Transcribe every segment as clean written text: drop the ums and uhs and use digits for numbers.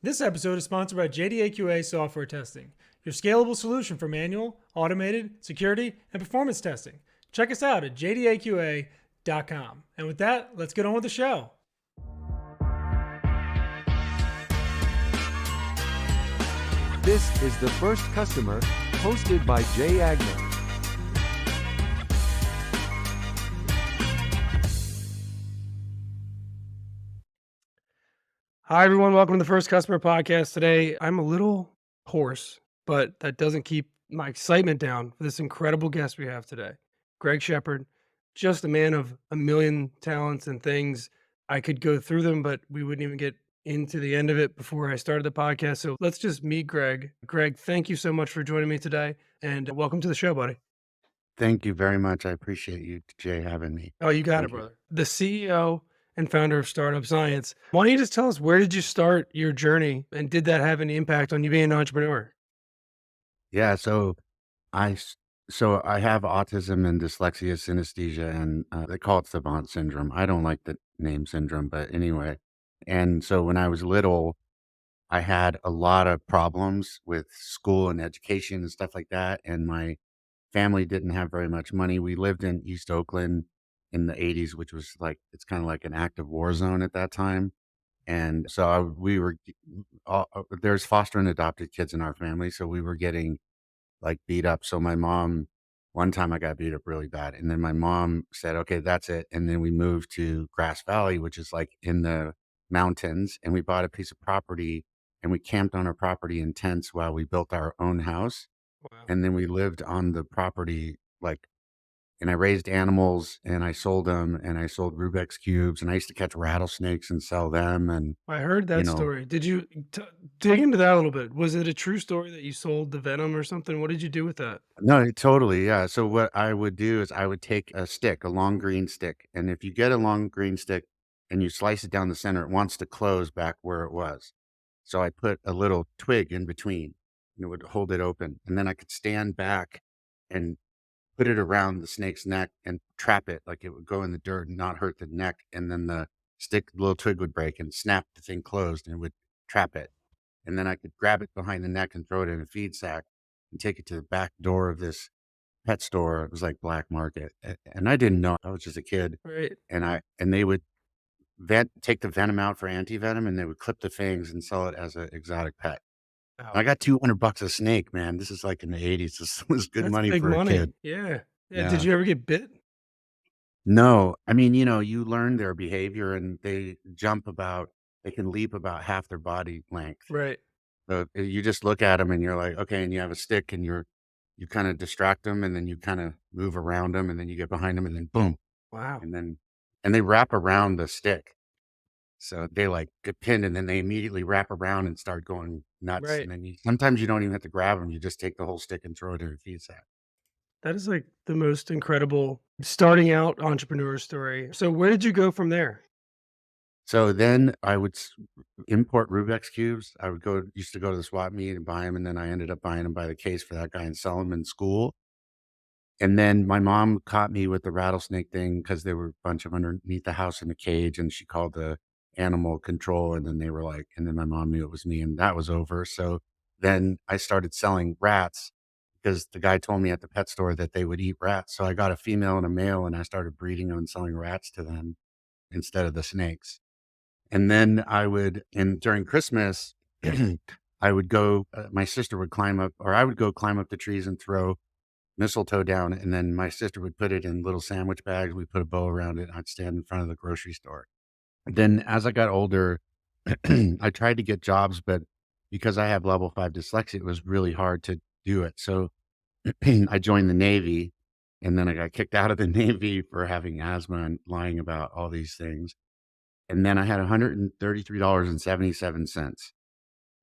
This episode is sponsored by JDAQA Software Testing, your scalable solution for manual, automated, security, and performance testing. Check us out at jdaqa.com. And with that, let's get on with the show. This is The First Customer, hosted by Jay Agnew. Hi, everyone. Welcome to the First Customer Podcast. Today, I'm a little hoarse, but that doesn't keep my excitement down for this incredible guest we have today. Greg Shepard, just a man of a million talents and things. I could go through them, but we wouldn't even get into the end of it before I started the podcast. So let's just meet Greg. Greg, thank you so much for joining me today, and welcome to the show, buddy. Thank you very much. I appreciate you, Jay, having me. Oh, you got Thank it, you. brother. The CEO and founder of Startup Science. Why don't you just tell us, where did you start your journey, and did that have any impact on you being an entrepreneur? Yeah, so I have autism and dyslexia, synesthesia, and they call it savant syndrome. I don't like the name syndrome, but anyway. And so when I was little, I had a lot of problems with school and education and stuff like that. And my family didn't have very much money. We lived in East Oakland in the 80s, which was like, it's kind of like an active war zone at that time. And so we were, there's foster and adopted kids in our family. So we were getting like beat up. So my mom, one time I got beat up really bad. And then my mom said, okay, that's it. And then we moved to Grass Valley, which is like in the mountains. And we bought a piece of property and we camped on our property in tents while we built our own house. Wow. And then we lived on the property, like, and I raised animals and I sold them and I sold Rubik's cubes and I used to catch rattlesnakes and sell them. And, I heard you that know, story. Did you dig into that a little bit? Was it a true story that you sold the venom or something? What did you do with that? no, totally. Yeah. So what I would do is I would take a stick, a long green stick. And if you get a long green stick and you slice it down the center, it wants to close back where it was. So I put a little twig in between and it would hold it open. And then I could stand back and put it around the snake's neck and trap it. Like it would go in the dirt and not hurt the neck. And then the little twig would break and snap the thing closed and it would trap it. And then I could grab it behind the neck and throw it in a feed sack and take it to the back door of this pet store. It was like black market. And I didn't know. I was just a kid. Right. And they would take the venom out for anti-venom and they would clip the fangs and sell it as an exotic pet. Wow. I got $200 a snake, man. This is like in the 80s. This was good That's money big for a money. kid. Yeah. Yeah. Did you ever get bit? No, I mean, you learn their behavior and they can leap about half their body length. Right. So you just look at them and you're like, okay, and you have a stick and you kind of distract them and then you kind of move around them and then you get behind them and then boom. Wow. And they wrap around the stick. So they like get pinned and then they immediately wrap around and start going nuts. Right. And then sometimes you don't even have to grab them. You just take the whole stick and throw it in your feed sack. That is like the most incredible starting out entrepreneur story. So where did you go from there? So then I would import Rubik's cubes. Used to go to the swap meet and buy them. And then I ended up buying them by the case for that guy and sell them in school. And then my mom caught me with the rattlesnake thing because there were a bunch of underneath the house in a cage and she called the animal control. And then and then my mom knew it was me and that was over. So then I started selling rats because the guy told me at the pet store that they would eat rats. So I got a female and a male and I started breeding them and selling rats to them instead of the snakes. And then and during Christmas, I would go, my sister would climb up, or I would go climb up the trees and throw mistletoe down. And then my sister would put it in little sandwich bags. We put a bow around it. And I'd stand in front of the grocery store. Then as I got older, I tried to get jobs, but because I have level 5 dyslexia, it was really hard to do it. So I joined the Navy and then I got kicked out of the Navy for having asthma and lying about all these things. And then I had $133.77.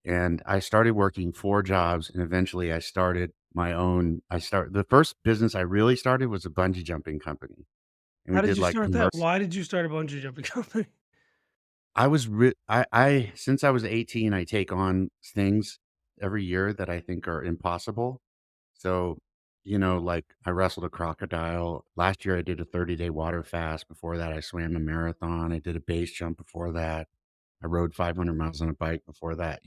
And I started working 4 jobs and eventually I started my own. The first business I really started was a bungee jumping company. And How we did did you like start that? commercial. Why did you start a bungee jumping company? Since I was 18, I take on things every year that I think are impossible. So, like I wrestled a crocodile. Last year I did a 30-day water fast. Before that, I swam a marathon. I did a base jump before that. I rode 500 miles on a bike before that,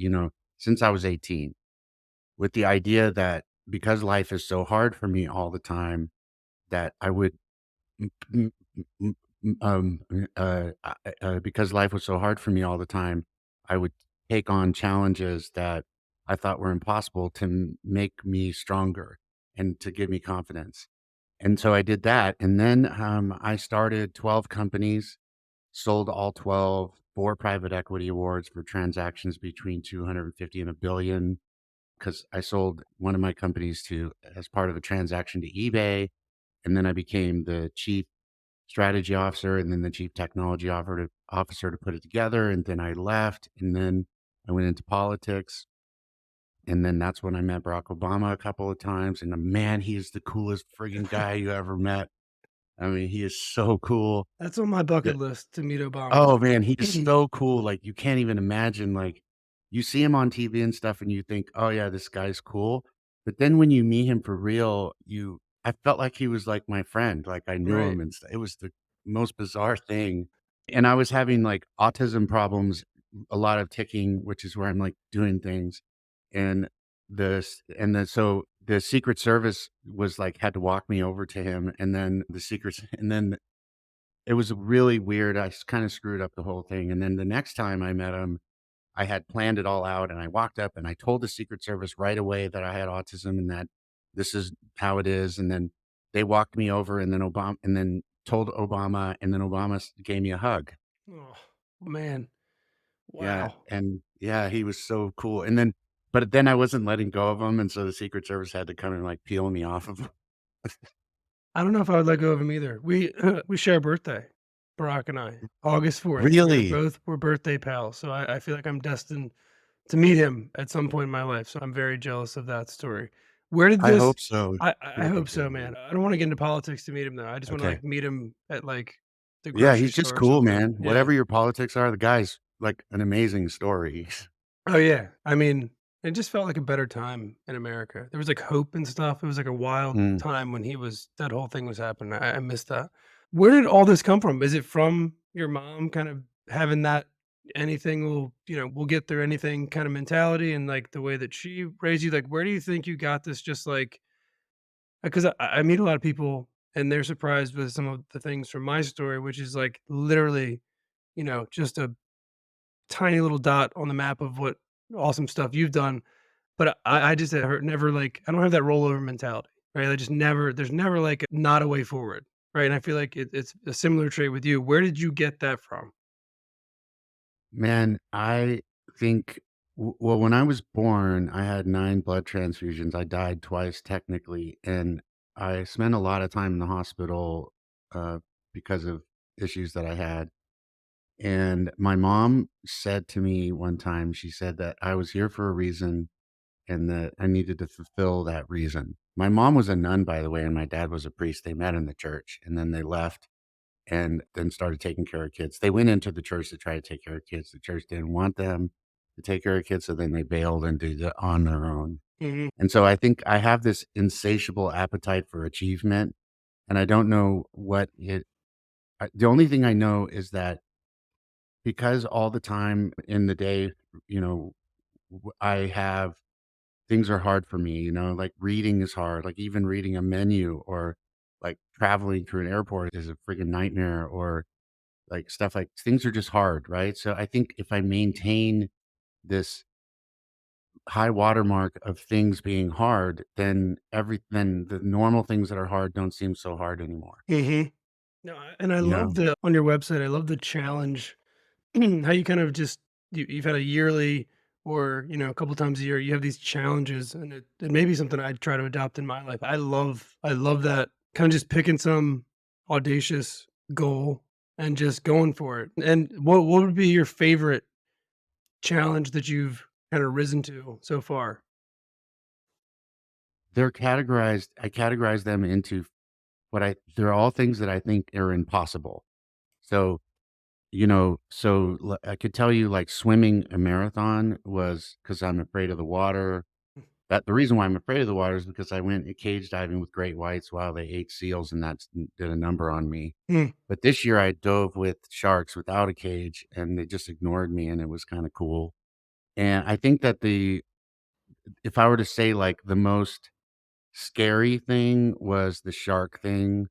since I was 18, with the idea that because life is so hard for me all the time, that I would m m m m because life was so hard for me all the time, I would take on challenges that I thought were impossible to make me stronger and to give me confidence. And so I did that, and then, I started 12 companies, sold all 12, 4 private equity awards for transactions between 250 and 1 billion, because I sold one of my companies to as part of a transaction to eBay, and then I became the chief strategy officer and then the chief technology officer to put it together, and then I left, and then I went into politics, and then that's when I met Barack Obama a couple of times, and, man, he is the coolest frigging guy you ever met. I mean, he is so cool. That's on my bucket list to meet Obama. Oh, man, he is so cool, like, you can't even imagine, like, you see him on TV and stuff and you think, "Oh, yeah, this guy's cool," but then when you meet him for real, I felt like he was, like, my friend, like, I knew Right. him and it was the most bizarre thing, and I was having, like, autism problems, a lot of ticking, which is where I'm, like, doing things, and so the Secret Service was, like, had to walk me over to him, and then the secrets and then it was really weird. I kinda screwed up the whole thing, and then the next time I met him, I had planned it all out, and I walked up and I told the Secret Service right away that I had autism and that this is how it is, and then they walked me over and then told Obama, and then Obama gave me a hug. Oh, man. Yeah, Wow. and yeah, he was so cool, and then but then I wasn't letting go of him, and so the Secret Service had to come and, like, peel me off of him. I don't know if I would let go of him either. We we share a birthday, Barack and I, August 4th. Really? We're birthday pals, so I feel like I'm destined to meet him at some point in my life, so I'm very jealous of that story. Where did I this hope so. I Okay, hope so, good, man. man. I don't wanna get into politics to meet him, though. I just wanna, Okay. like, meet him at, like, the Yeah, grocery he's just store or cool, something. man. Yeah. Whatever your politics are, the guy's, like, an amazing story. Oh, yeah. I mean, it just felt like a better time in America. There was, like, hope and stuff. It was, like, a wild Mm. time when he was that whole thing was happening. I missed that. Where did all this come from? Is it from your mom kind of having that anything will we'll get through anything kind of mentality and, like, the way that she raised you? Like, where do you think you got this just, like because I meet a lot of people, and they're surprised with some of the things from my story, which is, like, literally, just a tiny little dot on the map of what awesome stuff you've done, but I just have never, like I don't have that rollover mentality, right? I just never there's never, like, not a way forward, right? And I feel like it's a similar trait with you. Where did you get that from? Man, I think well, when I was born, I had 9 blood transfusions. I died twice technically, and I spent a lot of time in the hospital, uh, because of issues that I had, and my mom said to me one time, she said that I was here for a reason and that I needed to fulfill that reason. My mom was a nun, by the way, and my dad was a priest. They met in the church, and then they left and then started taking care of kids. They went into the church to try to take care of kids. The church didn't want them to take care of kids, so then they bailed and did it on their own. Mhm. And so I think I have this insatiable appetite for achievement, and I don't know what the only thing I know is that because all the time in the day, you know, I have things are hard for me, like reading is hard, like even reading a menu or like traveling through an airport is a freaking nightmare or like stuff like things are just hard, right? So I think if I maintain this high watermark of things being hard, then the normal things that are hard don't seem so hard anymore. Mhm. No, and I You love know? the on your website, I love the challenge, how you kind of just you've had a yearly or, a couple times a year, you have these challenges, and it may be something I'd try to adopt in my life. I love that kind of just picking some audacious goal and just going for it. And what would be your favorite challenge that you've kind of risen to so far? I categorize them into they're all things that I think are impossible. So, I could tell you like swimming a marathon was because I'm afraid of the water. That the reason why I'm afraid of the water is because I went cage diving with great whites while they ate seals, and that did a number on me. Hmm. But this year I dove with sharks without a cage, and they just ignored me, and it was kinda cool. And I think that the if I were to say, like, the most scary thing was the shark thing,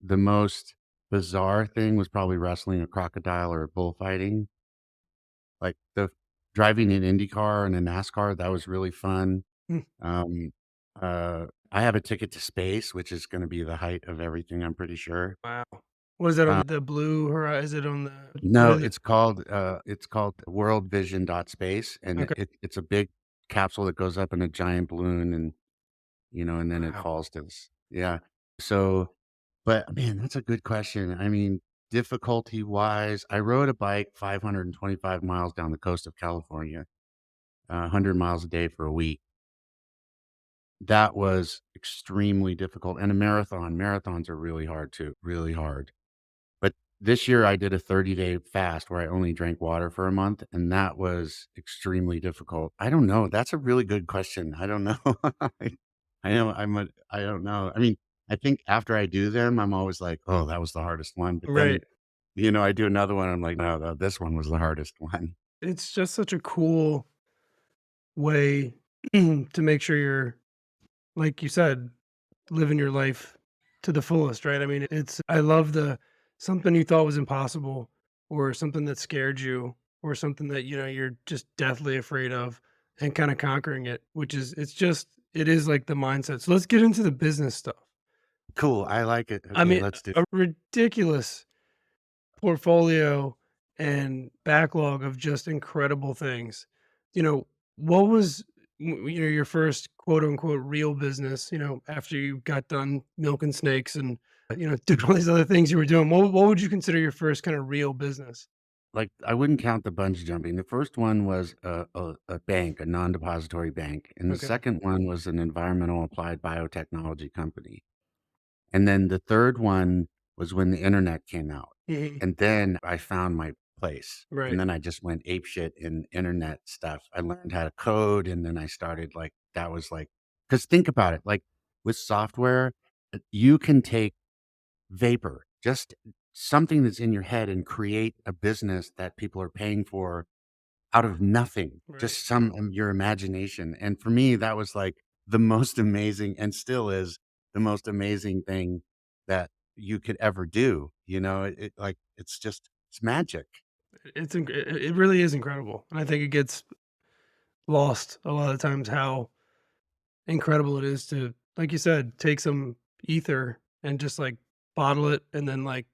the most bizarre thing was probably wrestling a crocodile or bullfighting. Like, the driving an Indy car and a NASCAR, that was really fun. Hmm. Um, I have a ticket to space, which is gonna be the height of everything, I'm pretty sure. Wow. What is that on Uh, the blue horizon? Is it on the what no, is it? it's called World Vision dot Space, and Okay. it's a big capsule that goes up in a giant balloon and, and then it Wow. falls to this. Yeah. So, but man, that's a good question. I mean, difficulty-wise, I rode a bike 525 miles down the coast of California, 100 miles a day for a week. That was extremely difficult, and a marathons are really hard too, really hard. But this year I did a 30-day fast where I only drank water for a month, and that was extremely difficult. I don't know, that's a really good question. I don't know. I know I don't know. I mean, I think after I do them, I'm always like, "Oh, that was the hardest one," but then, Right. I do another one, I'm like, "No, this one was the hardest one." It's just such a cool way to make sure you're, like you said, living your life to the fullest, right? I mean, I love the something you thought was impossible or something that scared you or something that, you're just deathly afraid of and kind of conquering it, which is, it is like the mindset. So let's get into the business stuff. Cool, I like it. I Okay, mean, let's do a ridiculous portfolio and backlog of just incredible things. You know, what was your first quote unquote real business? After you got done milking snakes and doing all these other things you were doing. What would you consider your first kind of real business? Like, I wouldn't count the bungee jumping. The first one was a bank, a non-depository bank, and the Okay. second one was an environmental applied biotechnology company. And then the third one was when the internet came out. Mhm. And then I found my place. And Right. then I just went apeshit in internet stuff. I learned how to code, and then I started like that was like because think about it, like with software, you can take vapor, just something that's in your head and create a business that people are paying for out of nothing, Right. just your imagination. And for me, that was like the most amazing and still is the most amazing thing that you could ever do. Like it's magic. It really is incredible, and I think it gets lost a lot of times how incredible it is to, like you said, take some ether and just like bottle it and then like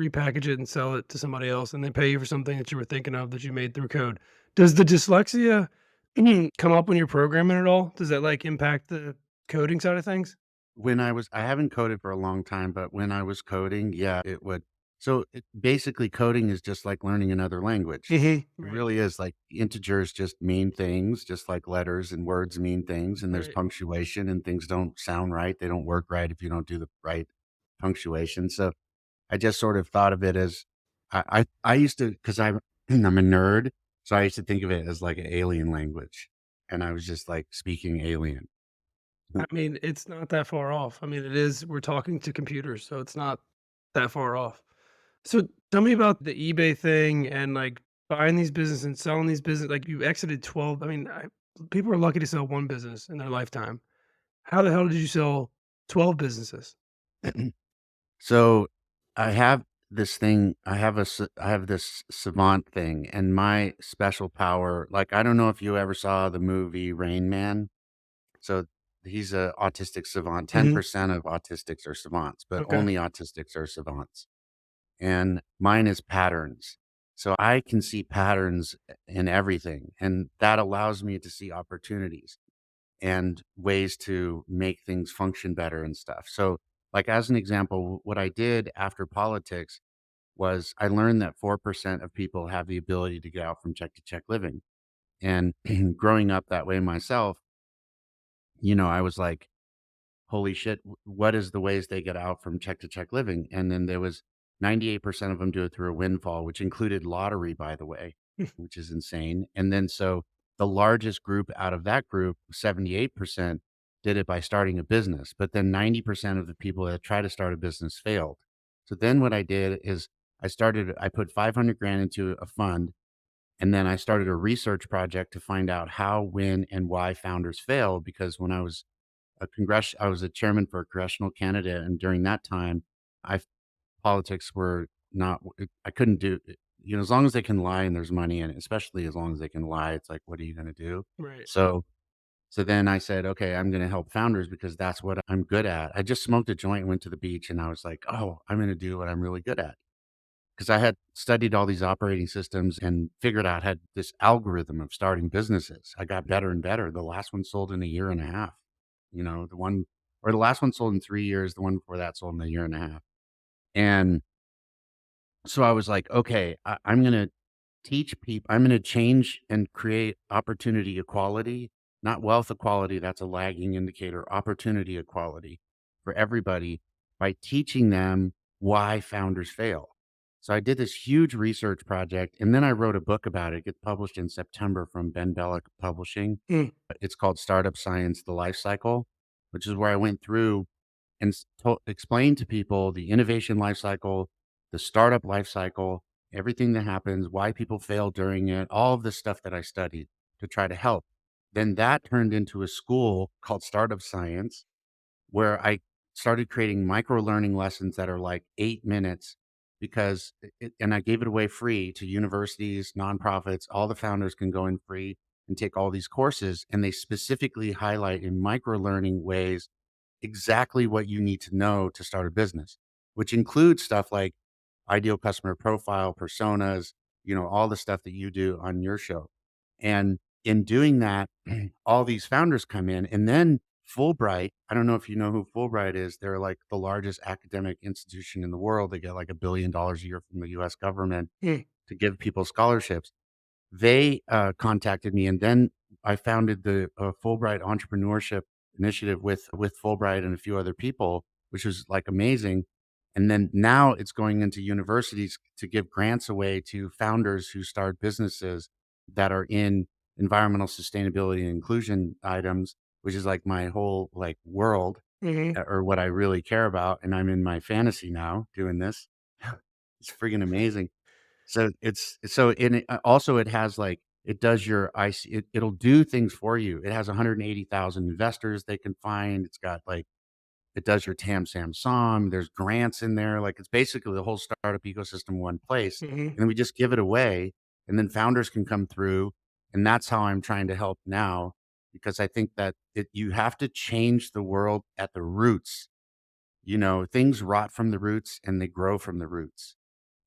repackage it and sell it to somebody else, and they pay you for something that you were thinking of that you made through code. Does the dyslexia come up when you're programming at all? Does that like impact the coding side of things? I haven't coded for a long time, but when I was coding, yeah, it would. So basically, coding is just like learning another language. It Right. really is like integers just mean things, just like letters and words mean things, and there's Right. punctuation and things don't sound right. They don't work right if you don't do the right punctuation. So I just sort of thought of it as I used to because I'm a nerd, so I used to think of it as like an alien language, and I was just like speaking alien. I mean, it's not that far off. I mean, it is. We're talking to computers, so it's not that far off. So tell me about the eBay thing and like buying these businesses and selling these business. Like you exited 12. I mean, people are lucky to sell one business in their lifetime. How the hell did you sell 12 businesses? So I have this thing. I have this savant thing, and my special power. Like I don't know if you ever saw the movie Rain Man. So he's a autistic savant. Mhm. 10% of autistics are savants, but Okay. only autistics are savants. And mine is patterns. So I can see patterns in everything, and that allows me to see opportunities and ways to make things function better and stuff. So, like as an example, what I did after politics was I learned that 4% of people have the ability to get out from check to check living. And growing up that way myself, I was like, holy shit, what is the ways they get out from check to check living? And then there was 98% of them do it through a windfall, which included lottery, by the way, which is insane. And then so the largest group out of that group, 78%, did it by starting a business. But then 90% of the people that try to start a business failed. So then what I did is I put 500 grand into a fund, and then I started a research project to find out how, when, and why founders fail. Because when I was a chairman for a congressional candidate, and during that time, I politics were not. I couldn't do. As long as they can lie and there's money in it, especially as long as they can lie, it's like, what are you going to do? Right. So, so then I said, okay, I'm going to help founders because that's what I'm good at. I just smoked a joint, went to the beach, and I was like, oh, I'm going to do what I'm really good at. Because I had studied all these operating systems and figured out had this algorithm of starting businesses. I got better and better. The last one sold in a year and a half. The last one sold in 3 years. The one before that sold in a year and a half. And so I was like, okay, I'm going to teach people, I'm going to change and create opportunity equality, not wealth equality. That's a lagging indicator, opportunity equality for everybody by teaching them why founders fail. So I did this huge research project, and then I wrote a book about it. It gets published in September from Ben Bellick Publishing. Mm. It's called Startup Science, the Life Cycle, which is where I went through and explain to people the innovation life cycle, the startup life cycle, everything that happens, why people fail during it, all of the stuff that I studied to try to help. Then that turned into a school called Startup Science, where I started creating micro learning lessons that are like 8 minutes and I gave it away free to universities, nonprofits, all the founders can go in free and take all these courses. And they specifically highlight in micro learning ways exactly what you need to know to start a business, which includes stuff like ideal customer profile, personas, all the stuff that you do on your show. And in doing that, all these founders come in, and then Fulbright, I don't know if you know who Fulbright is. They're like the largest academic institution in the world. They get like $1 billion a year from the US government Mm. to give people scholarships. They contacted me, and then I founded the Fulbright Entrepreneurship Initiative with Fulbright and a few other people, which was like amazing. And then now it's going into universities to give grants away to founders who start businesses that are in environmental sustainability and inclusion items, which is like my whole like world, Mhm. or what I really care about. And I'm in my fantasy now doing this. It's freaking amazing. So also it has like it does your IC it'll do things for you. It has 180,000 investors they can find. It's got like it does your Tam Sam Sam. There's grants in there. Like it's basically the whole startup ecosystem in one place. Mhm. And then we just give it away, and then founders can come through. And that's how I'm trying to help now, because I think that you have to change the world at the roots. Things rot from the roots and they grow from the roots.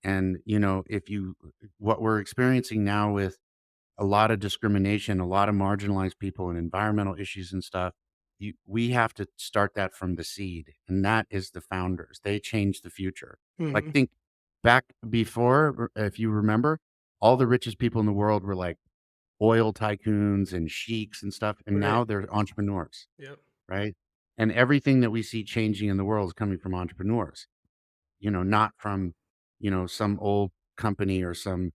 And, if you, what we're experiencing now with a lot of discrimination, a lot of marginalized people and environmental issues and stuff, we have to start that from the seed. And that is the founders. They change the future. Like, Mhm. think back before, if you remember, all the richest people in the world were like oil tycoons and sheiks and stuff. And Right. now they're entrepreneurs, Yep. right? And everything that we see changing in the world is coming from entrepreneurs, not from, some old company or some,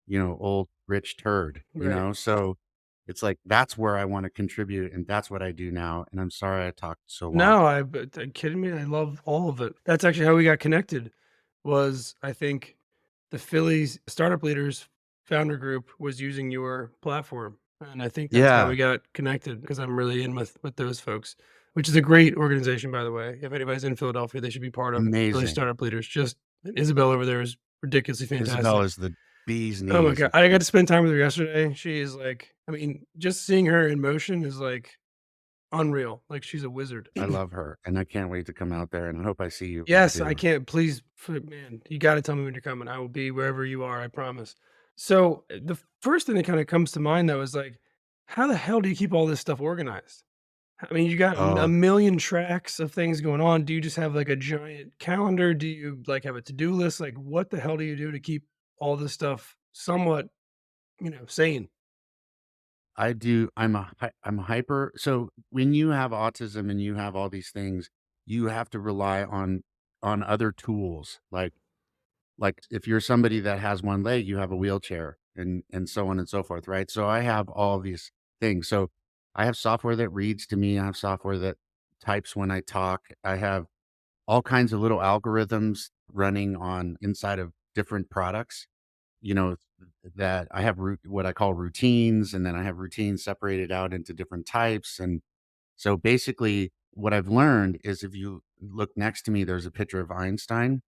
old rich turd, Right. So it's like that's where I want to contribute, and that's what I do now. And I'm sorry I talked so long. No, are you kidding me? I love all of it. That's actually how we got connected, was I think the Phillies startup leaders founder group was using your platform. And I think that's how Yeah, we got connected, because I'm really in with those folks, which is a great organization, by the way. If anybody's in Philadelphia, they should be part of Philly amazing. Startup Leaders. Just Isabel over there is ridiculously Isabel fantastic. is the bee's Oh my knees. god, I got to spend time with her yesterday. She is like, I mean, just seeing her in motion is like unreal. Like, she's a wizard. I love her, and I can't wait to come out there, and I hope I see you Yes, I too. can't. Please, man, you got to tell me when you're coming. I will be wherever you are. I promise. So the first thing that kind of comes to mind though is like, how the hell do you keep all this stuff organized? I mean, you got a Oh, million tracks of things going on. Do you just have like a giant calendar? Do you like have a to-do list? Like, what the hell do you do to keep all this stuff somewhat, sane? I do. I'm hyper. So when you have autism and you have all these things, you have to rely on other tools. Like if you're somebody that has one leg, you have a wheelchair. and so on and so forth, right? So I have all these things. So I have software that reads to me. I have software that types when I talk. I have all kinds of little algorithms running on inside of different products, you know, that I have what I call routines, and then I have routines separated out into different types. And so basically, what I've learned is if you look next to me, there's a picture of Einstein.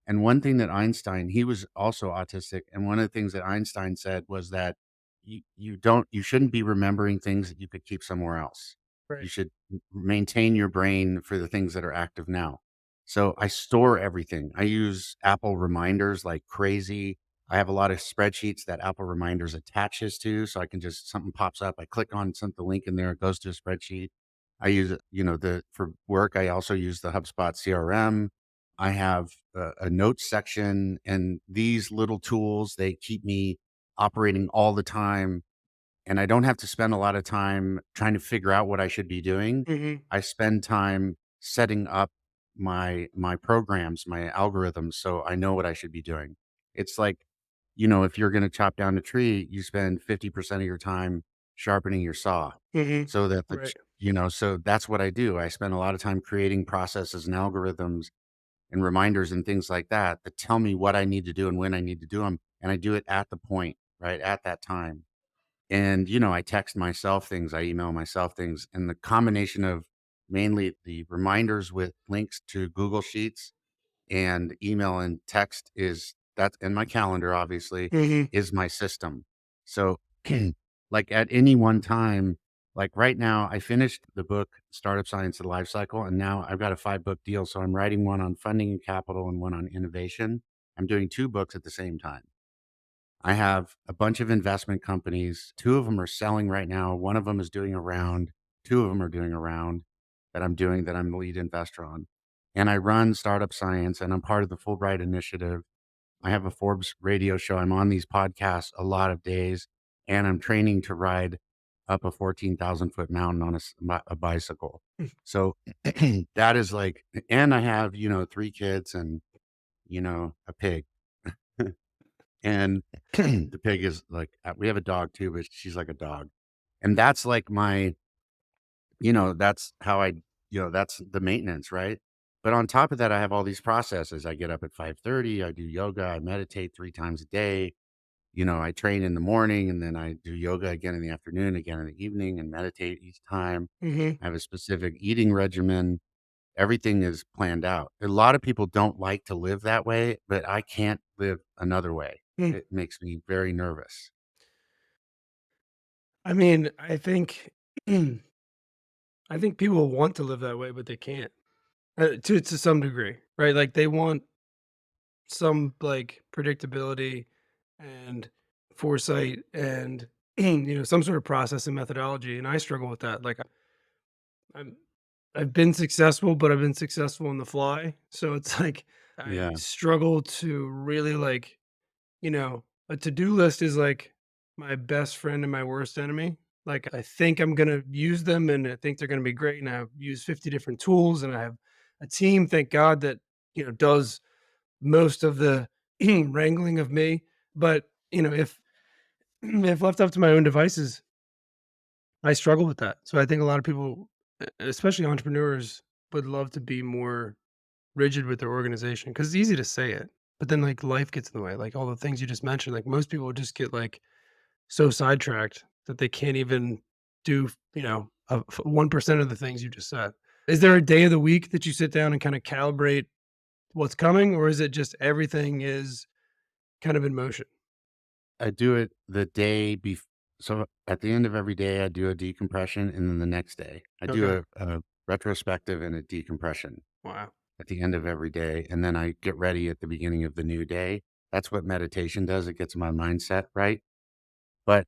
And one thing that Einstein, he was also autistic. And one of the things that Einstein said was that you shouldn't be remembering things that you could keep somewhere else. You Right. should maintain your brain for the things that are active now. So I store everything. I use Apple reminders like crazy. I have a lot of spreadsheets that Apple reminders attaches to. So I can just, something pops up. I click on the link in there, it goes to a spreadsheet. I use it, for work. I also use the HubSpot CRM. I have a notes section, and these little tools, they keep me operating all the time, and I don't have to spend a lot of time trying to figure out what I should be doing. Mhm. I spend time setting up my programs, my algorithms, so I know what I should be doing. It's like, if you're going to chop down a tree, you spend 50% of your time sharpening your saw, Mhm. so that Right. so that's what I do. I spend a lot of time creating processes and algorithms and reminders and things like that that tell me what I need to do and when I need to do them. And I do it at the point, right at that time. And, I text myself things, I email myself things. And the combination of mainly the reminders with links to Google Sheets and email and text is that's in my calendar, obviously, Mhm. is my system. So, like at any one time, like right now, I finished the book Startup Science and Life Cycle, and now I've got a 5 book deal. So I'm writing one on funding and capital and one on innovation. I'm doing 2 books at the same time. I have a bunch of investment companies. 2 of them are selling right now. One of them is doing a round. 2 of them are doing a round that I'm the lead investor on. And I run Startup Science, and I'm part of the Fulbright Initiative. I have a Forbes radio show. I'm on these podcasts a lot of days, and I'm training to ride up a 14,000-foot mountain on a bicycle. So that is like, and I have, 3 kids and, a pig. And the pig is like, we have a dog too, but she's like a dog. And that's like that's how that's the maintenance, right? But on top of that, I have all these processes. I get up at 5:30, I do yoga, I meditate 3 times a day. I train in the morning, and then I do yoga again in the afternoon, again in the evening, and meditate each time. Mhm. I have a specific eating regimen. Everything is planned out. A lot of people don't like to live that way, but I can't live another way. Mm. It makes me very nervous. I mean, I think people want to live that way, but they can't, to some degree, right? Like, they want some, like, predictability and foresight and, some sort of process and methodology, and I struggle with that. Like, I'm I've been successful, but I've been successful on the fly, so it's like I Yeah. struggle to really, like, a to-do list is like my best friend and my worst enemy. Like, I think I'm gonna use them, and I think they're gonna be great, and I've used 50 different tools, and I have a team, thank God, that, does most of the wrangling of me. But, if if left up to my own devices, I struggle with that. So I think a lot of people, especially entrepreneurs, would love to be more rigid with their organization because it's easy to say it, but then, like, life gets in the way, like all the things you just mentioned. Like, most people just get, like, so sidetracked that they can't even do, 1% of the things you just said. Is there a day of the week that you sit down and kind of calibrate what's coming, or is it just everything is kind of in motion? I do it the day bef so at the end of every day, I do a decompression, and then the next day, I Okay. do a retrospective and a decompression Wow. at the end of every day, and then I get ready at the beginning of the new day. That's what meditation does, it gets my mindset right. But,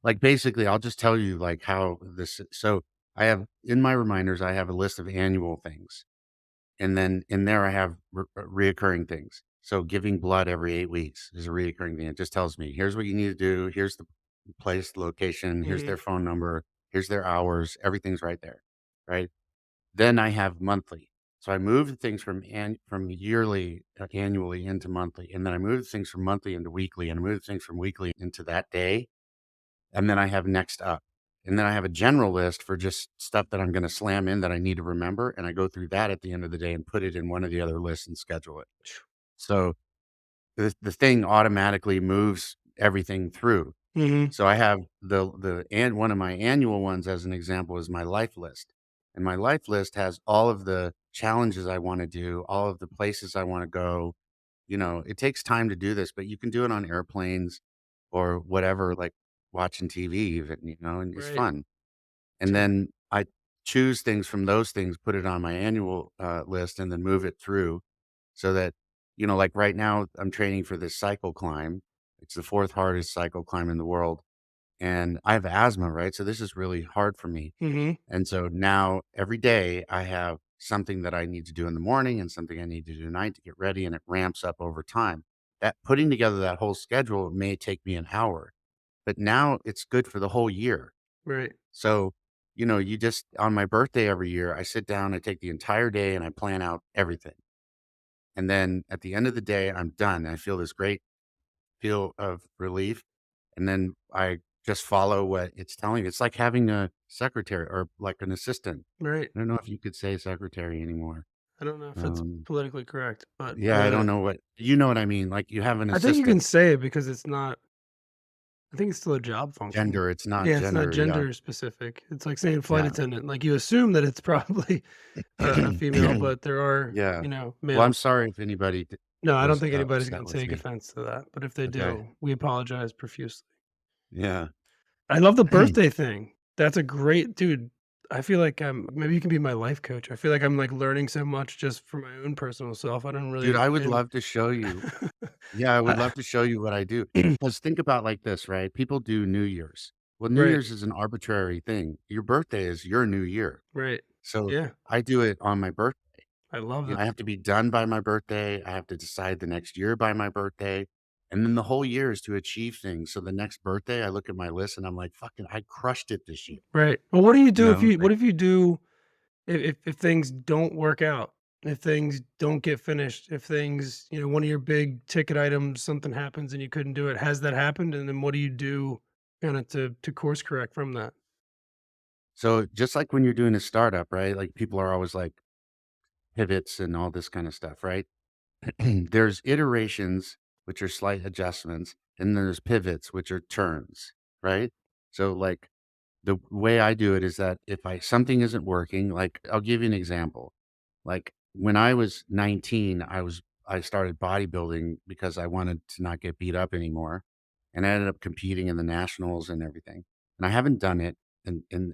like, basically, I'll just tell you, like, how this so I have in my reminders, I have a list of annual things. And then in there, I have reoccurring things. So giving blood every 8 weeks is a reoccurring thing. It just tells me, here's what you need to do. Here's the place, location. Here's Mhm. their phone number. Here's their hours. Everything's right there. Right. Then I have monthly. So I moved things from yearly, annually into monthly, and then I moved things from monthly into weekly, and I moved things from weekly into that day, and then I have next up. And then I have a general list for just stuff that I'm gonna slam in that I need to remember, and I go through that at the end of the day and put it in one of the other lists and schedule it. So the thing automatically moves everything through. Mhm. So I have and one of my annual ones as an example is my life list. And my life list has all of the challenges I want to do, all of the places I want to go. It takes time to do this, but you can do it on airplanes or whatever, like watching TV even, and it's Right. fun. And Dude. then I choose things from those things, put it on my annual list, and then move it through so that, like right now, I'm training for this cycle climb. It's the fourth hardest cycle climb in the world. And I have asthma, right? So this is really hard for me. Mhm. And so now every day I have something that I need to do in the morning and something I need to do at night to get ready, and it ramps up over time. That putting together that whole schedule may take me an hour, but now it's good for the whole year. Right. So, you just on my birthday every year, I sit down, I take the entire day and I plan out everything. And then at the end of the day, I'm done. I feel this great feel of relief. And then I just follow what it's telling me. It's like having a secretary or like an assistant. Right. I don't know if you could say secretary anymore. I don't know if it's Um, politically correct, but, yeah, I don't know what you know what I mean. Like you have an I think you can assistant. say it because it's not. I think it's still a job function. Gender, it's not Yeah, it's not gender. Yeah, gender specific. It's like saying flight yeah. attendant, like, you assume that it's probably a female, but there are, Yeah. Well, I'm males. sorry if anybody No, I don't was think anybody's upset gonna with take me. offense to that, but if they Okay. do, we apologize profusely. Yeah. I love the birthday thing. That's a great dude, I feel like maybe you can be my life coach. I feel like I'm, like, learning so much just for my own personal self. I don't Dude, really I would and love to show you. Yeah, I would I love to show you what I do. Because think about like this, right? People do New Year's. Well, New Right, Year's is an arbitrary thing. Your birthday is your new year. right. So Yeah, I do it on my birthday. I love that. I have to be done by my birthday. I have to decide the next year by my birthday. And then the whole year is to achieve things. So the next birthday, I look at my list and I'm like, fucking, I crushed it this year. Right. Well, what do you do if you Like, what if you do if things don't work out, if things don't get finished, if things, one of your big ticket items, something happens and you couldn't do it, has that happened? And then what do you do kind of to course correct from that? so just like when you're doing a startup, right? Like people are always like pivots and all this kind of stuff, right? There's iterations, which are slight adjustments, and there's pivots, which are turns, right? So, like the way I do it is that if something isn't working, like I'll give you an example. Like when I was 19, I started bodybuilding because I wanted to not get beat up anymore, and I ended up competing in the nationals and everything. And I haven't done it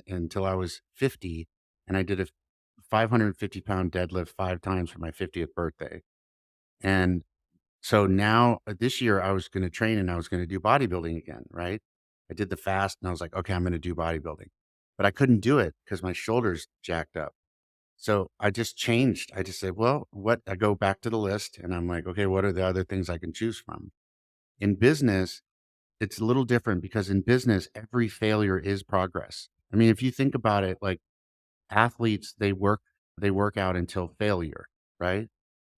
until I was 50, and I did a 550-pound deadlift 5 times for my 50th birthday. And so now this year I was going to train and I was going to do bodybuilding again, right? I did the fast and I was like, okay, I'm going to do bodybuilding, but I couldn't do it because my shoulders jacked up. So I just changed. I just said, well, I go back to the list and I'm like, okay, what are the other things I can choose from? In business, it's a little different because in business, every failure is progress. I mean, if you think about it, like athletes, they work out until failure, right?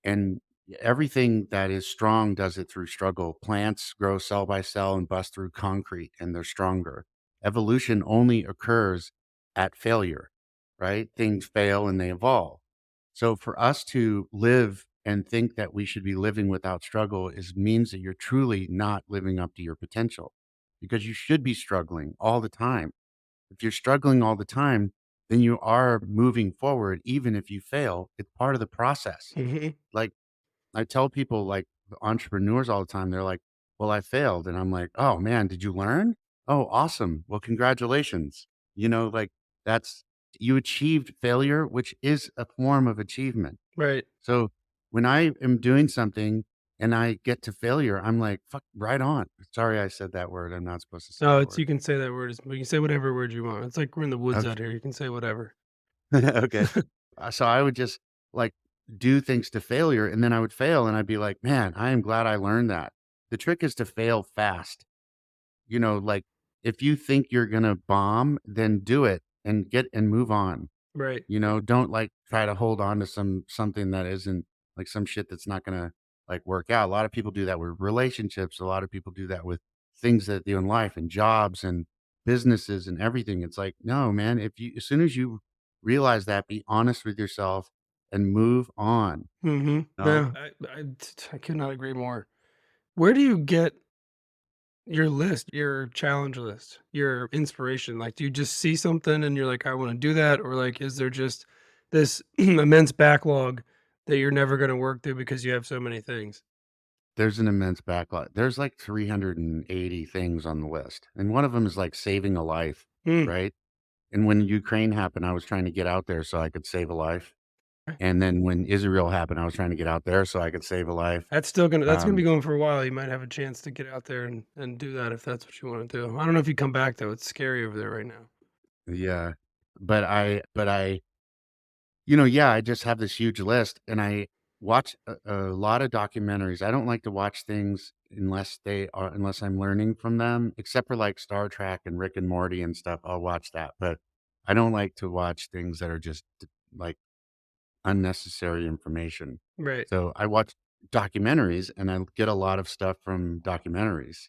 And everything that is strong does it through struggle. Plants grow cell by cell and bust through concrete and they're stronger. Evolution only occurs at failure, right? Things fail and they evolve. So for us to live and think that we should be living without struggle is means that you're truly not living up to your potential because you should be struggling all the time. If you're struggling all the time, then you are moving forward even if you fail. It's part of the process. Hmm. Like I tell people, like the entrepreneurs all the time, they're like, well, I failed. And I'm like, oh man, did you learn? Oh, awesome. Well, congratulations. Like that's, you achieved failure, which is a form of achievement. Right. So when I am doing something and I get to failure, I'm like, fuck, right on. Sorry, I said that word. I'm not supposed to say No, that it's word. you can say that word. You can say whatever word you want. It's like we're in the woods Okay. out here. You can say whatever. Okay. So I would just like do things to failure and then I would fail and I'd be like, man, I am glad I learned that. The trick is to fail fast. Like if you think you're going to bomb, then do it and move on. Right. Don't like try to hold on to something that isn't like some shit that's not gonna like work out. A lot of people do that with relationships. A lot of people do that with things that they do in life and jobs and businesses and everything. It's like, no, man, if you as soon as you realize that, be honest with yourself and move on. Mhm. No, Yeah, I could not agree more. Where do you get your list, your challenge list, your inspiration? Like, do you just see something and you're like, "I wanna do that," or, like, is there just this immense backlog that you're never gonna work through because you have so many things? there's an immense backlog. There's like 380 things on the list. And one of them is like saving a life, Mm. right? And when Ukraine happened, I was trying to get out there so I could save a life. And then when Israel happened, I was trying to get out there so I could save a life. That's gonna be Um, going for a while. You might have a chance to get out there and do that if that's what you wanna do. I don't know if you come back though, it's scary over there right now. yeah, but I, yeah, I just have this huge list and I watch a lot of documentaries. I don't like to watch things unless I'm learning from them, except for like Star Trek and Rick and Morty and stuff. I'll watch that, but I don't like to watch things that are just like unnecessary information. Right, So I watch documentaries and I get a lot of stuff from documentaries.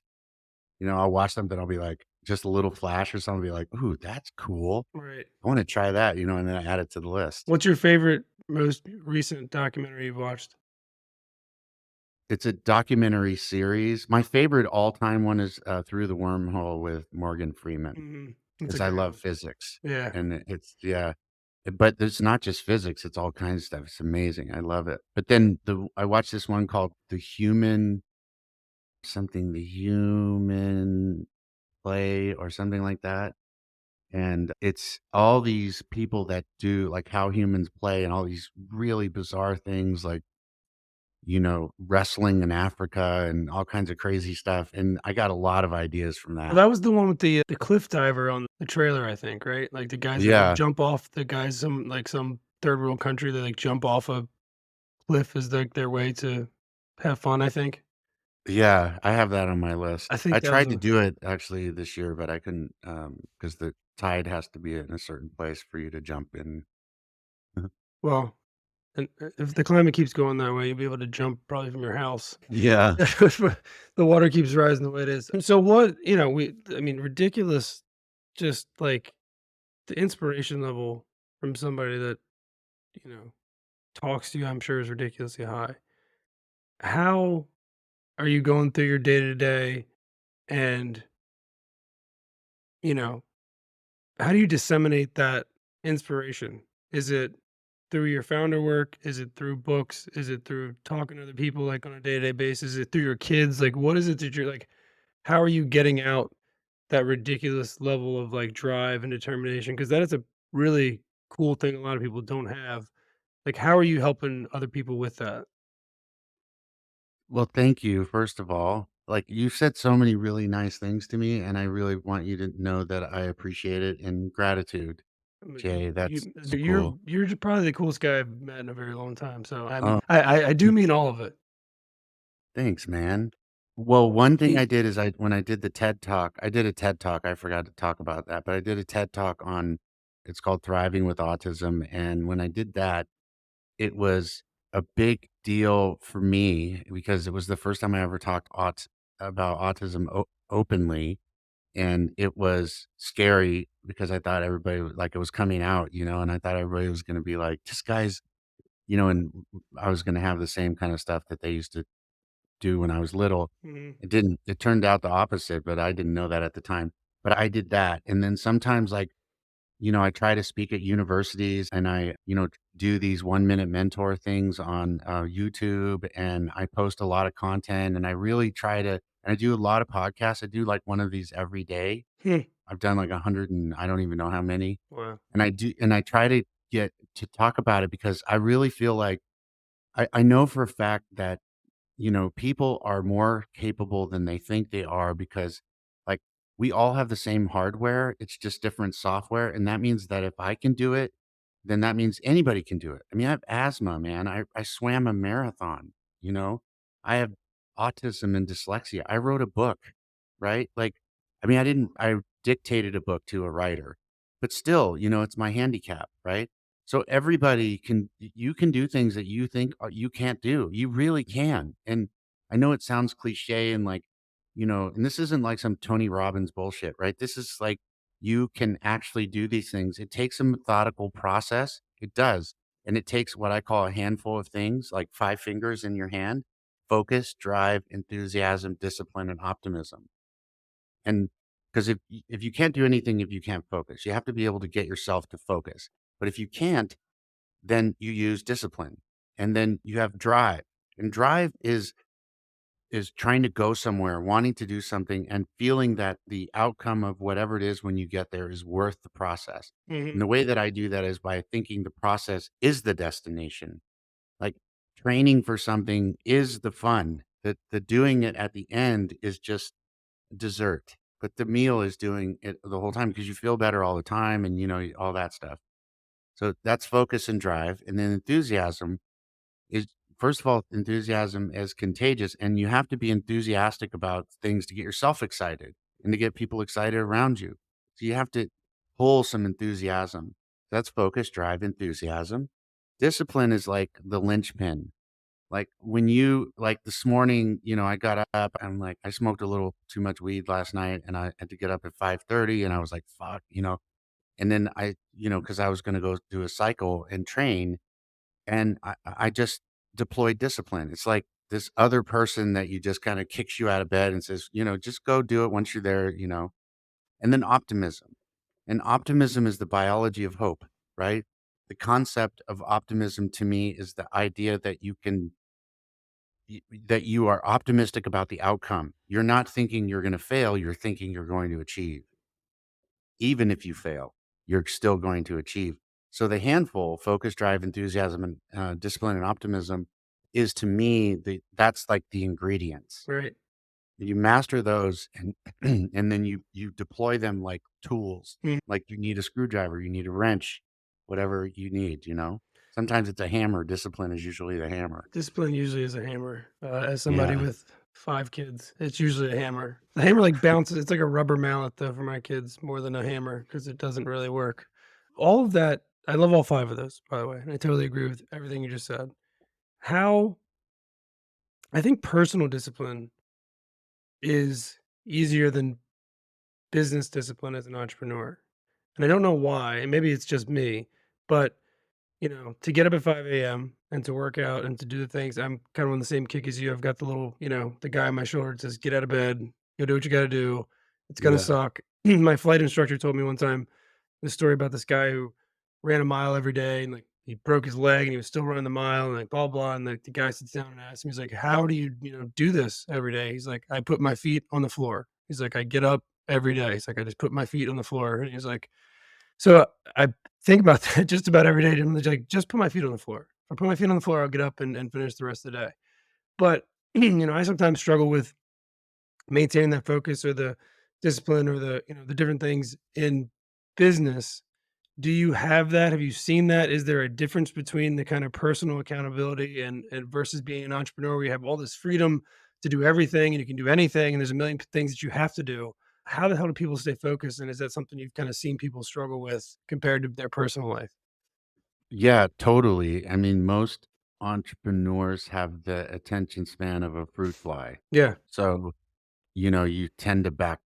I'll watch something, I'll be like, just a little flash or something, be like, "Ooh, that's cool. right. I wanna try that," and then I add it to the list. What's your favorite, most recent documentary you've watched? It's a documentary series. My favorite all-time one is, Through the Wormhole with Morgan Freeman, Mhm. That's a because I great love one. physics, Yeah. and it's yeah. But it's not just physics, it's all kinds of stuff. It's amazing, I love it. But then I watched this one called The Human Play or something like that. And it's all these people that do like how humans play and all these really bizarre things like, wrestling in Africa and all kinds of crazy stuff. And I got a lot of ideas from Well, that. that was the one with the cliff diver on the trailer, I think, right? Like, the guys that, like, Yeah. jump off the guys some third world country, they, like, jump off a cliff as, like, their way to have fun, I think. Yeah. I have that on my I list. I think that was tried to a do it actually this year, but I couldn't because the tide has to be in a certain place for you to jump in. well, and, if the climate keeps going that way, you'll be able to jump probably from your house. Yeah. If the water keeps rising the way it is. And so what I mean, ridiculous, just, like, the inspiration level from somebody that, you know, talks to you, I'm sure is ridiculously high. How are you going through your day to day and, you know, how do you disseminate that inspiration? Is it through your founder work? Is it through books? Is it through talking to other people like on a day to day basis? Is it through your kids? Like, what is it that you're like, how are you getting out that ridiculous level of like drive and determination? Because that is a really cool thing a lot of people don't have. Like, how are you helping other people with that? Well, thank you, first of all. Like, you've said so many really nice things to me, and I really want you to know that I appreciate it and gratitude. I mean, Jay, that's so cool. you're probably the coolest guy I've met in a very long time. So I mean, Oh, I do mean all of it. thanks, man. Well, one thing I did is when I did the TED Talk, I did a TED Talk, I forgot to talk about that, but I did a TED Talk on it's called Thriving with Autism, and when I did that, it was a big deal for me because it was the first time I ever talked about autism openly, and it was scary because I thought everybody was like, it was coming out, and I thought everybody was gonna be like, "This guy's" and I was gonna have the same kind of stuff that they used to do when I was little. Mhm. It didn't. It turned out the opposite, but I didn't know that at the time. But I did that, and then sometimes, like, I try to speak at universities, and I, do these 1-minute mentor things on YouTube, and I post a lot of content, and I really try to. And I do a lot of podcasts. I do like one of these every day. Hmm. I've done like 100, and I don't even know how many. Wow. And I try to get to talk about it because I really feel like I know for a fact that people are more capable than they think they are because, like, we all have the same hardware. It's just different software. And that means that if I can do it, then that means anybody can do it. I mean, I have asthma, man. I swam a marathon, you know, I have autism and dyslexia. I wrote a book, right? Like, I mean, I dictated a book to a writer, but still, it's my handicap, right? So everybody you can do things that you think you can't do. You really can. And I know it sounds cliche and like, and this isn't like some Tony Robbins bullshit, right? This is like you can actually do these things. It takes a methodical process. It does. And it takes what I call a handful of things, like five fingers in your hand: focus, drive, enthusiasm, discipline, and optimism. And because if you can't do anything, if you can't focus, you have to be able to get yourself to focus. But if you can't, then you use discipline, and then you have drive. And drive is trying to go somewhere, wanting to do something, and feeling that the outcome of whatever it is when you get there is worth the process. And Mhm. the way that I do that is by thinking the process is the destination. Like, training for something is the fun. The doing it at the end is just dessert, but the meal is doing it the whole time because you feel better all the time and, all that stuff. So that's focus and drive. And then enthusiasm is, first of all, enthusiasm is contagious, and you have to be enthusiastic about things to get yourself excited and to get people excited around you. So you have to pull some enthusiasm. That's focus, drive, enthusiasm. Discipline is like the linchpin. Like when like this morning, I got up, I'm like, I smoked a little too much weed last night and I had to get up at 5:30 and I was like, fuck, and then cause I was going to go do a cycle and train, and I just deployed discipline. It's like this other person that you just kind of kicks you out of bed and says, just go do it once you're there, and then optimism. And optimism is the biology of hope, right? The concept of optimism to me is the idea that that you are optimistic about the outcome. You're not thinking you're going to fail, you're thinking you're going to achieve. Even if you fail, you're still going to achieve. So the handful, focus, drive, enthusiasm, and discipline and optimism, is to me that's like the ingredients. Right. You master those, and and then you deploy them like tools. Mhm. Like you need a screwdriver, you need a wrench, whatever you need. Sometimes it's a hammer. Discipline is usually the hammer. Discipline usually is a hammer. As somebody Yeah. with 5 kids, it's usually a hammer. The hammer, like, bounces it's like a rubber mallet, though, for my kids more than a hammer because it doesn't really work. All of that I love all 5 of those, by the way, and I totally agree with everything you just said. How I think personal discipline is easier than business discipline as an entrepreneur, and I don't know why, and maybe it's just me, but to get up at 5 a.m. and to work out and to do the things, I'm kind of on the same kick as you. I've got the little, the guy on my shoulder that says, "Get out of bed, go do what you got to do. It's gonna Yeah. suck." My flight instructor told me one time this story about this guy who ran a mile every day and like he broke his leg and he was still running the mile and like blah blah. And the guy sits down and asks him, he's like, "How do you do this every day?" He's like, "I put my feet on the floor." He's like, "I get up every day." He's like, "I just put my feet on the floor." And he's like, so I think about that just about every day. I'm like, just put my feet on the floor. If I put my feet on the floor, I'll get up and finish the rest of the day. But I sometimes struggle with maintaining that focus or the discipline or the different things in business. Do you have that? Have you seen that? Is there a difference between the kind of personal accountability and versus being an entrepreneur where you have all this freedom to do everything and you can do anything and there's a million things that you have to do? How the hell do people stay focused? And is that something you've kind of seen people struggle with compared to their personal life? Yeah, totally. I mean, most entrepreneurs have the attention span of a fruit fly. Yeah, So, you tend to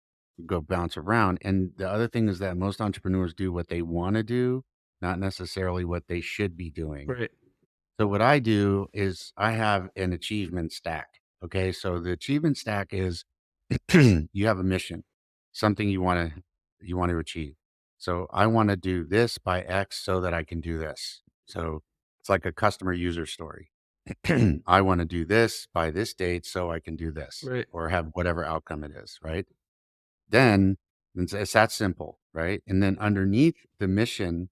go bounce around. And the other thing is that most entrepreneurs do what they want to do, not necessarily what they should be doing. right. So, what I do is I have an achievement stack. Okay. So, the achievement stack is you have a mission, something you want to achieve. So I want to do this by X so that I can do this. So it's like a customer user story. I want to do this by this date so I can do this Right. or have whatever outcome it is, right? Then it's that simple, right? And then underneath the mission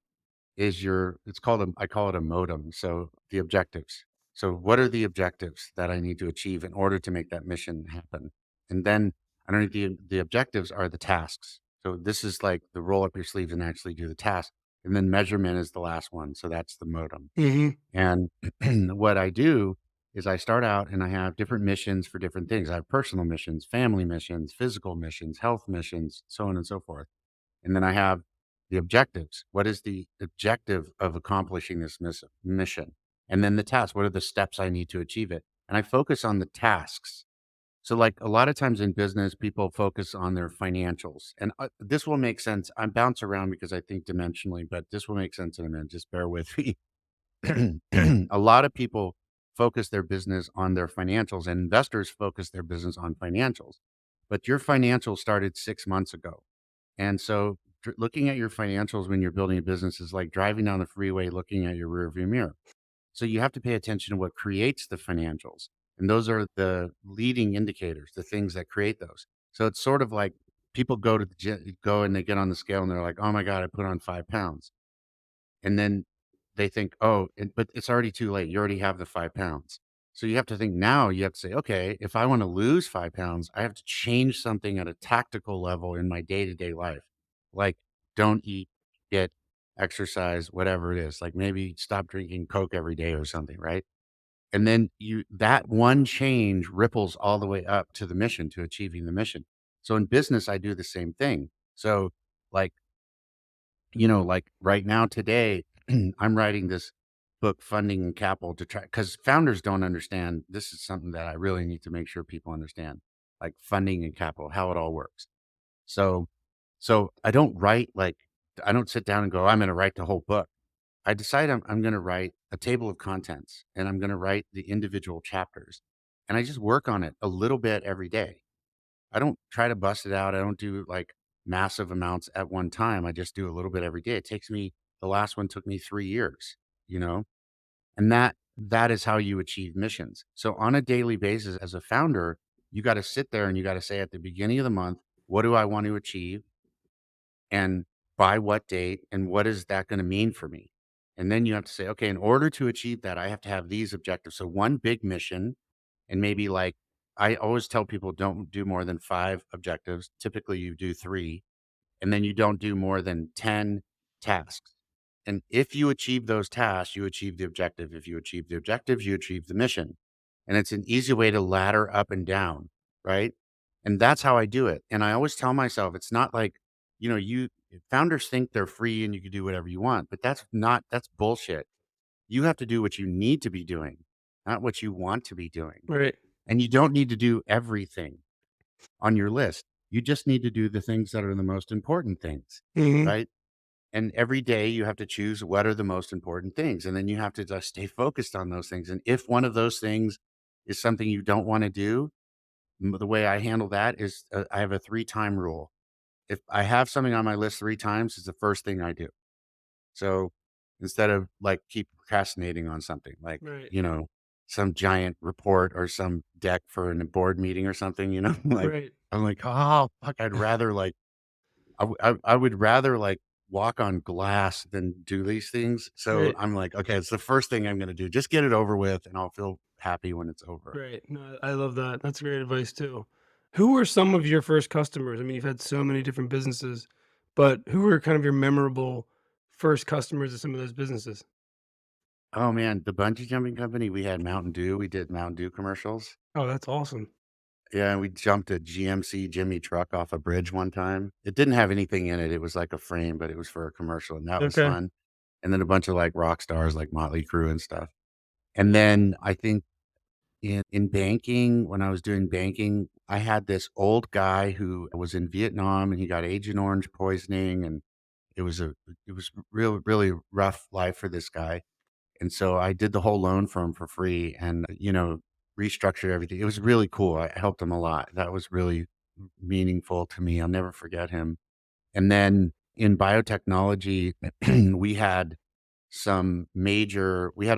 is I call it a modem. So the objectives. So what are the objectives that I need to achieve in order to make that mission happen? And then underneath the objectives are the tasks. So this is like the roll up your sleeves and actually do the task. And then measurement is the last one. So that's the modem. Hmm. And what I do is I start out and I have different missions for different things. I have personal missions, family missions, physical missions, health missions, so on and so forth. And then I have the objectives. What is the objective of accomplishing this mission? And then the task. What are the steps I need to achieve it? And I focus on the tasks. So, like a lot of times in business, people focus on their financials. And this will make sense. I bounce around because I think dimensionally, but this will make sense in a minute. Just bear with me. A lot of people focus their business on their financials, and investors focus their business on financials. But your financials started 6 months ago. And so, looking at your financials when you're building a business is like driving down the freeway looking at your rearview mirror. So you have to pay attention to what creates the financials. And those are the leading indicators, the things that create those. So it's sort of like people go to the gym, go and they get on the scale and they're like, oh my God, I put on 5 pounds. And then they think, oh, but it's already too late. You already have the 5 pounds. So you have to think now, you have to say, okay, if I want to lose 5 pounds, I have to change something at a tactical level in my day to day life. Like, don't eat, get exercise, whatever it is. Like maybe stop drinking Coke every day or something, right? And then that one change ripples all the way up to the mission, to achieving the mission. So in business, I do the same thing. So, like, like right now today, I'm writing this book, Funding and Capital, to try, because founders don't understand. This is something that I really need to make sure people understand, like funding and capital, how it all works. So, so I don't write like, I don't sit down and go, I'm going to write the whole book. I decide I'm going to write a table of contents and I'm going to write the individual chapters. And I just work on it a little bit every day. I don't try to bust it out. I don't do like massive amounts at one time. I just do a little bit every day. The last one took me 3 years, you know, and that is how you achieve missions. So on a daily basis as a founder, you got to sit there and you got to say at the beginning of the month, what do I want to achieve? And by what date? And what is that going to mean for me? And then you have to say, okay, in order to achieve that, I have to have these objectives. So one big mission, and maybe like I always tell people, don't do more than 5 objectives. Typically, you do 3, and then you don't do more than 10 tasks. And if you achieve those tasks, you achieve the objective. If you achieve the objectives, you achieve the mission. And it's an easy way to ladder up and down, right? And that's how I do it. And I always tell myself, it's not like, you founders think they're free and you can do whatever you want, but that's bullshit. You have to do what you need to be doing, not what you want to be doing. Right. And you don't need to do everything on your list. You just need to do the things that are the most important things, Mhm. right? And every day you have to choose what are the most important things. And then you have to just stay focused on those things. And if one of those things is something you don't want to do, the way I handle that is I have a 3-time rule. If I have something on my list 3 times, it's the first thing I do. So instead of like keep procrastinating on something like, Right. some giant report or some deck for a board meeting or something, like Right. I'm like, oh, fuck, I'd rather like, I would rather like walk on glass than do these things. So Right. I'm like, okay, it's the first thing I'm going to do. Just get it over with and I'll feel happy when it's over. Right. No, I love that. That's great advice too. Who were some of your first customers? I mean, you've had so many different businesses, but who were kind of your memorable first customers of some of those businesses? Oh man, the bungee jumping company, we had Mountain Dew. We did Mountain Dew commercials. Oh, that's awesome. Yeah, and we jumped a GMC Jimmy truck off a bridge one time. It didn't have anything in it. It was like a frame, but it was for a commercial, and that was Okay. fun. And then a bunch of like rock stars like Motley Crue and stuff. And then I think in banking, when I was doing banking, I had this old guy who was in Vietnam and he got Agent Orange poisoning, and it was really really rough life for this guy. And so I did the whole loan for him for free and, restructured everything. It was really cool. I helped him a lot. That was really meaningful to me. I'll never forget him. And then in biotechnology, we had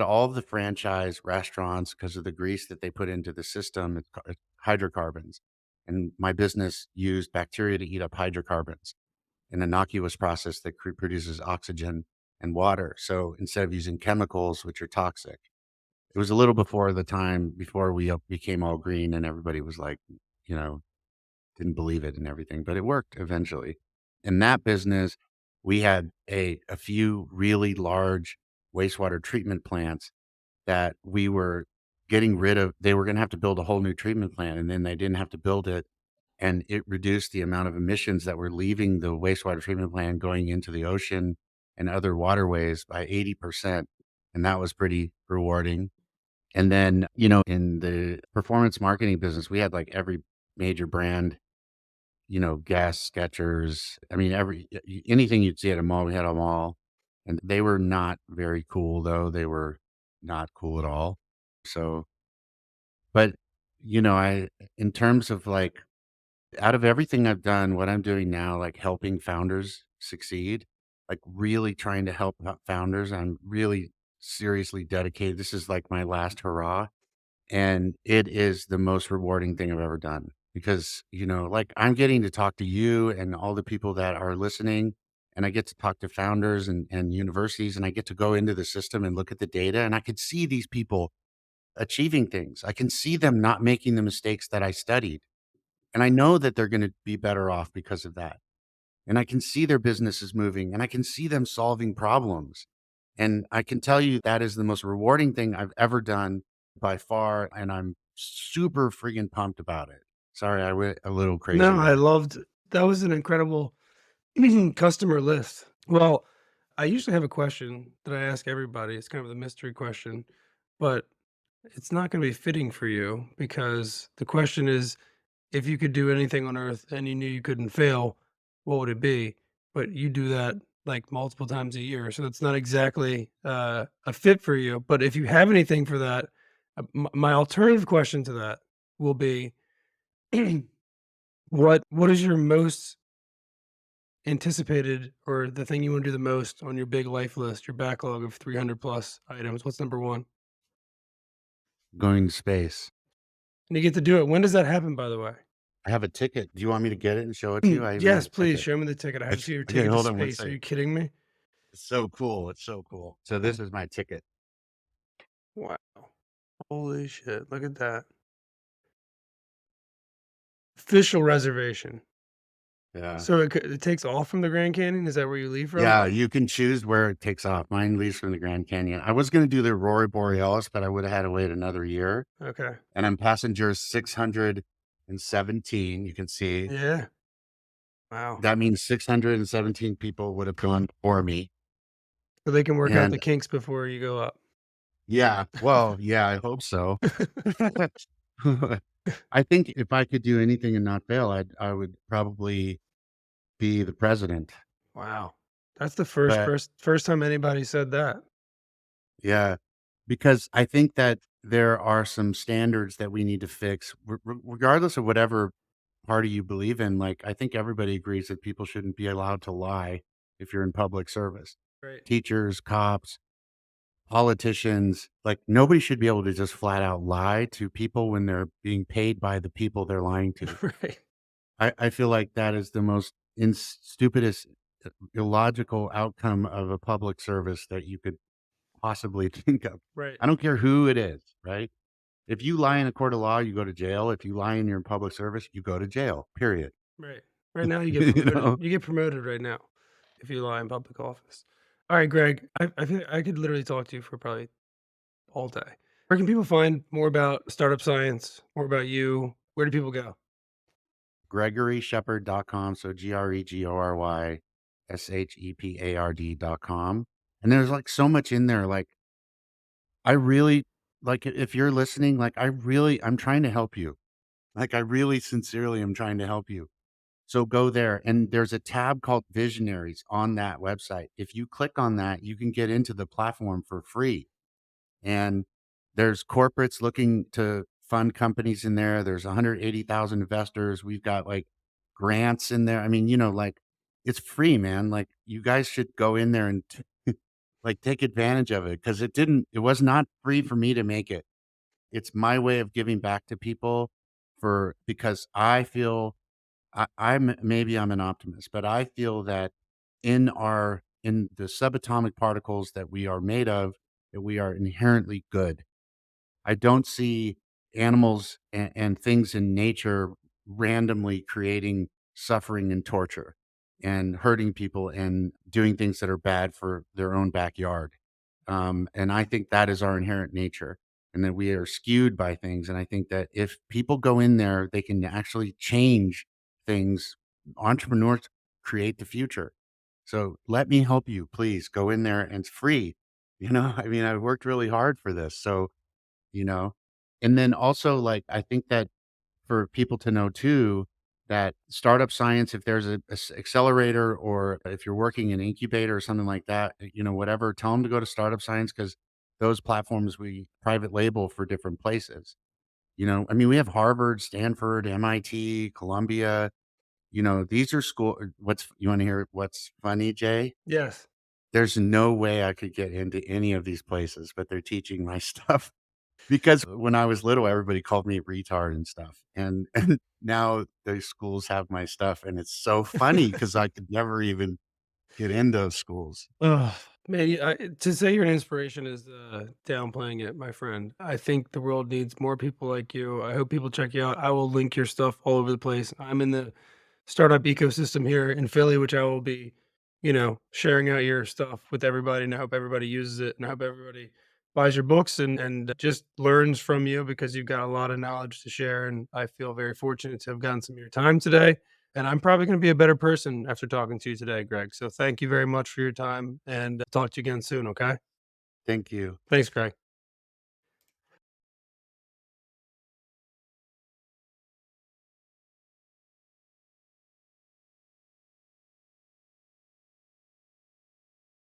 all of the franchise restaurants because of the grease that they put into the system, it's hydrocarbons. And my business used bacteria to eat up hydrocarbons, an innocuous process that produces oxygen and water. So instead of using chemicals, which are toxic, it was a little before the time before we became all green and everybody was like, you know, didn't believe it and everything, but it worked eventually. In that business, we had a few really large wastewater treatment plants that we were getting rid of. They were going to have to build a whole new treatment plant, and then they didn't have to build it and it reduced the amount of emissions that were leaving the wastewater treatment plant going into the ocean and other waterways by 80%. And that was pretty rewarding. And then, in the performance marketing business, we had like every major brand, Guess, Skechers. I mean, anything you'd see at a mall, we had a mall. And they were not very cool, though. They were not cool at all. So, but, in terms of like, out of everything I've done, what I'm doing now, like helping founders succeed, like really trying to help founders, I'm really seriously dedicated. This is like my last hurrah. And it is the most rewarding thing I've ever done because, like I'm getting to talk to you and all the people that are listening. And I get to talk to founders and universities, and I get to go into the system and look at the data. And I could see these people achieving things. I can see them not making the mistakes that I studied. And I know that they're going to be better off because of that. And I can see their businesses moving and I can see them solving problems. And I can tell you that is the most rewarding thing I've ever done by far. And I'm super freaking pumped about it. Sorry, I went a little crazy No, I there. loved that was an incredible customer list. Well, I usually have a question that I ask everybody. It's kind of the mystery question, but it's not going to be fitting for you because the question is if you could do anything on earth and you knew you couldn't fail, what would it be? But you do that like multiple times a year. So it's not exactly a fit for you. But if you have anything for that, my alternative question to that will be what is your most anticipated or the thing you want to do the most on your big life list, your backlog of 300 plus items? What's number one? Going to space. And you get to do it. When does that happen, by the way? I have a ticket. Do you want me to get it and show it to you? I even have Yes, a please ticket. show me the ticket. I have to see your Okay, ticket to hold on one space. Are second. you kidding me? It's so cool. It's so cool. So this is my ticket. Wow. Holy shit. Look at that. Official reservation. Yeah. So it takes off from the Grand Canyon? Is that where you leave from? Yeah, you can choose where it takes off. Mine leaves from the Grand Canyon. I was gonna do the Aurora Borealis, but I would have had to wait another year, Okay. and I'm passenger 617, you can see. Yeah. Wow. That means 617 people would have gone before me, So they can work out and the kinks before you go up. yeah, well, yeah, I hope so. I think if I could do anything and not fail, I would probably be the president, Wow. That's the first but first time anybody said that. yeah, because I think that there are some standards that we need to fix, regardless of whatever party you believe in. Like, I think everybody agrees that people shouldn't be allowed to lie if you're in public service. Right. Teachers, cops, politicians, like nobody should be able to just flat out lie to people when they're being paid by the people they're lying to. Right. I feel like that is the most stupidest, illogical outcome of a public service that you could possibly think of. Right. I don't care who it is, right? If you lie in a court of law, you go to jail. If you lie in your public service, you go to jail, period. Right. Right now you get You promoted. know? You get promoted right now if you lie in public office. All right, Greg. I feel I could literally talk to you for probably all day. Where can people find more about startup science, more about you? Where do people go? GregoryShepard.com. So GregoryShepard.com. And there's like so much in there. Like, I really, like, if you're listening, like, I'm trying to help you. Like, I really sincerely am trying to help you. So go there, and there's a tab called Visionaries on that website. If you click on that, you can get into the platform for free. And there's corporates looking to fund companies in there. There's 180,000 investors. We've got like grants in there. I mean, like it's free, man. Like you guys should go in there and like take advantage of it because it was not free for me to make it. It's my way of giving back to people because I feel maybe I'm an optimist, but I feel that in the subatomic particles that we are made of, that we are inherently good. I don't see animals and things in nature randomly creating suffering and torture and hurting people and doing things that are bad for their own backyard. And I think that is our inherent nature. and that we are skewed by things. And I think that if people go in there, they can actually change things. Entrepreneurs create the future. So let me help you, please go in there, and it's free. I mean, I worked really hard for this. So, you know, and then also, like, I think that for people to know too, that startup science, if there's accelerator, or if you're working in incubator or something like that, whatever, tell them to go to startup science, because those platforms we private label for different places. I mean, we have Harvard, Stanford, MIT, Columbia. These are school. What's you want to hear? What's funny, Jay? Yes. There's no way I could get into any of these places, but they're teaching my stuff. Because when I was little, everybody called me retard and stuff, and now those schools have my stuff, and it's so funny because I could never even get in those schools. Ugh, man, to say you're an inspiration is downplaying it, my friend. I think the world needs more people like you. I hope people check you out. I will link your stuff all over the place. I'm in the startup ecosystem here in Philly, which I will be, sharing out your stuff with everybody. And I hope everybody uses it, and I hope everybody buys your books and just learns from you, because you've got a lot of knowledge to share. And I feel very fortunate to have gotten some of your time today. And I'm probably going to be a better person after talking to you today, Greg. So thank you very much for your time, and talk to you again soon. Okay. Thank you. Thanks, Greg.